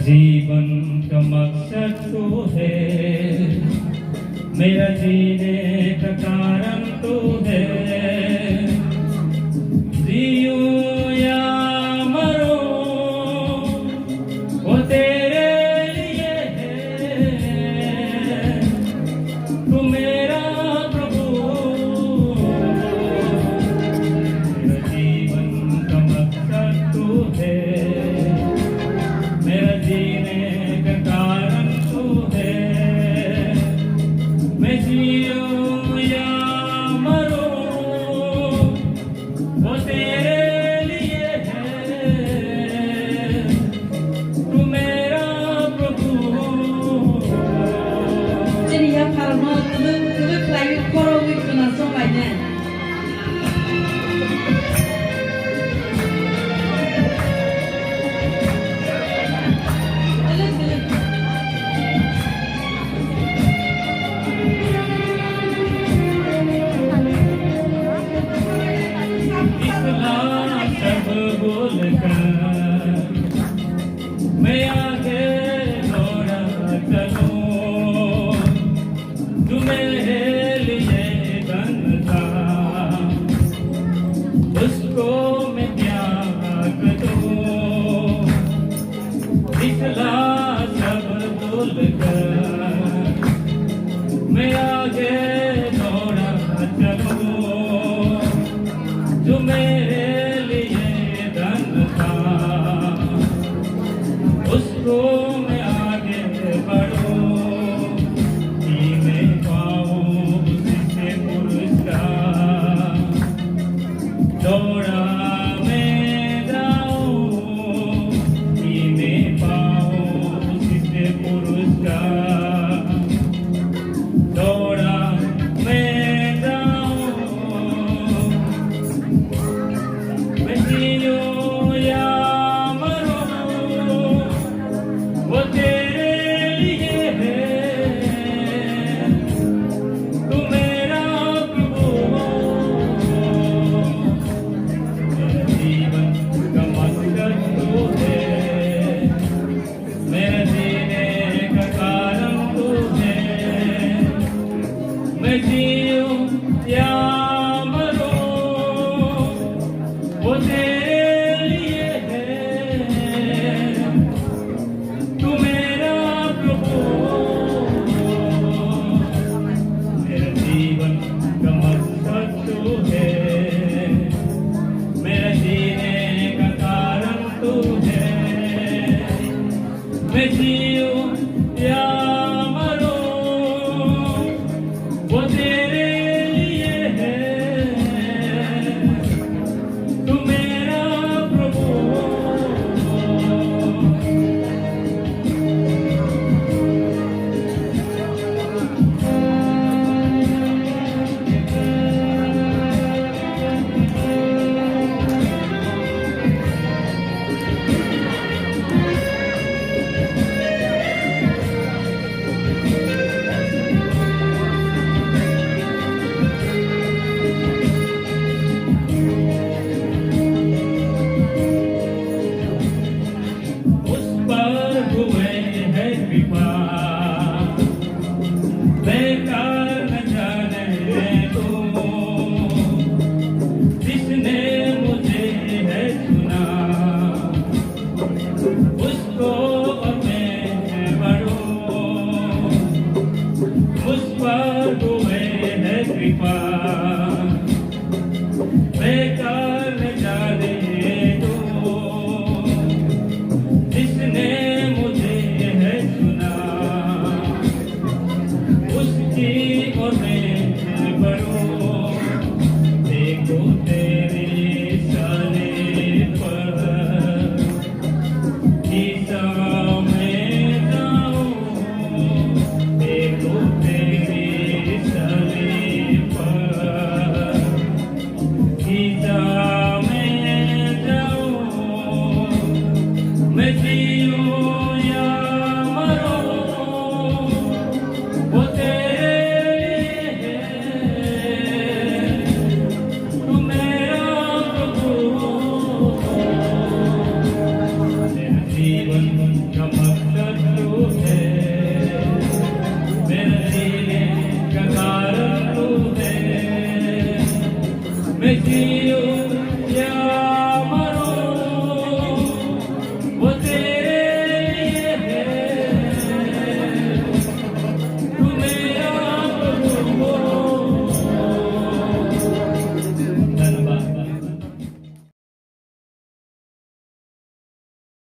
जीवन का मकसद तू है, मेरा जीने का कारण तू है। जियूं या मरूं वो तेरे लिए है, तू मेरा प्रभु। मेरा जीवन का मकसद तू है, मेरा जीने का कारण तू है। मैं जीऊं या मरूं वो तेरे लिए है, तू मेरा प्रभु। Jadi karena dulu lagi korong itu langsung banyak. सब बोलकर मैं आगे दौड़ा चलूं, तू मेरे लिए धन था, उसको मैं त्याग दूं। दिखला सब बोलकर मैं आगे दौड़ा चलूं, जो मेरे लिए धन था, उसको मैं आगे बढ़ूं कि मैं पाऊं उससे पुरस्कार। दौड़ा मैं जाऊं कि मैं पाऊं उससे पुरस्कार। दौड़ा मैं जाऊं, मैं जीऊं या मरूं वो तेरे लिए है, तू मेरा प्रभु। मेरा जीवन का मकसद तू है, मेरा जीने का कारण तू है। मैं जीऊं या मरूं वो तेरे लिए है, तू मेरा प्रभु। मेरा जीवन का मकसद तू है, मेरा जीने का कारण तू है। मैं जीऊं या मरूं वो तेरे लिए है, तू मेरा प्रभु। उस पर हुए है कृपा, बेकार न जाने तू, जिसने मुझे है सुना, उसको अब मैं बढ़ूं। उस पर हुए है कृपा, बेकार न जाने तू, जिसने मुझे है सुना, उसकी ओर मैं बढ़ूं। देखो तेरे साले पर गीता में जाऊं, देखो तेरे साले पर गीता में जाऊं। मैं जीऊं या मरूं वो तेरे लिए है, तू मेरा प्रभु। मेरा जीवन का ऐसी